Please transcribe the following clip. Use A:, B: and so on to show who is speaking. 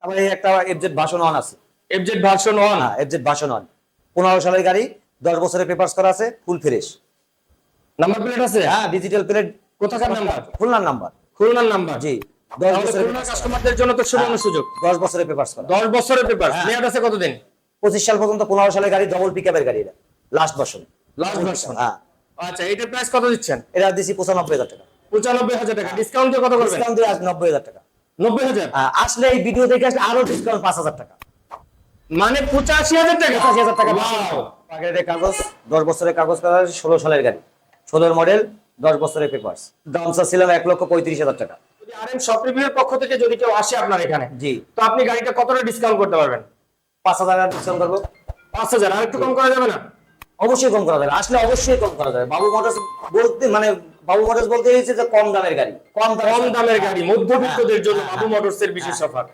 A: তারপরে এই একটা এফজেড ভার্সন 1 আছে।
B: FZ version 1।
A: হ্যাঁ, এফজেড ভার্সন 1 15 সালের গাড়ি, 10 বছরের পেপারস করা আছে, ফুল ফ্রেশ।
B: নাম্বার প্লেট আছে?
A: হ্যাঁ, ডিজিটাল প্লেট।
B: কোথাকার নাম্বার?
A: খুলনার নাম্বার।
B: খুলনার নাম্বার।
A: জি, 10
B: তাহলে
A: বছরের
B: খুলনার কাস্টমারদের জন্য তো সুবর্ণ সুযোগ।
A: 10 বছরের পেপারস করা।
B: 10 বছরের পেপার।
A: হ্যাঁ।
B: মেয়াদ আছে কতদিন?
A: 25 সাল পর্যন্ত। 15 সালের গাড়ি, ডবল পিকআপের গাড়ি, এটা লাস্ট ভার্সন।
B: Last version.
A: হ্যাঁ,
B: আচ্ছা, এটার প্রাইস কত দিচ্ছেন?
A: এটা দিছি 95,000 টাকা।
B: 95,000 টাকা। ডিসকাউন্ট দিয়ে কত করবেন?
A: ডিসকাউন্ট দিয়ে আজ 90,000 টাকা।
B: 90,000।
A: আসলে এই ভিডিও দেখে আসলে আরো ডিসকাউন্ট 5,000 টাকা।
B: মানে 85,000 টাকা।
A: 85,000 টাকা।
B: Wow!
A: পাকেটের কাগজ, 10 বছরের কাগজ করা আছে, 16 সালের গাড়ি, 16 মডেল, 10 বছরের পেপারস। দাম ছিল 1,35,000 টাকা।
B: যদি আরএম শপ রিভিউর পক্ষ থেকে যদি কেউ আসে আপনার এখানে,
A: জি,
B: তো আপনি গাড়িটা কতটা ডিসকাউন্ট করতে পারবেন?
A: 5,000 টাকা ডিসকাউন্ট করবো।
B: 5,000। আর একটু কম করা যাবে না?
A: অবশ্যই কম করা যাবে, আসলে অবশ্যই কম করা যাবে। বাবু মোটরস বলতে মানে বাবু মোটরস বলতে হয়েছে যে কম দামের গাড়ি, কম
B: কম দামের গাড়ি মধ্যবিত্তদের জন্য
A: হ্যাঁ,
B: বাবু মোটরসের বিশেষ অফার।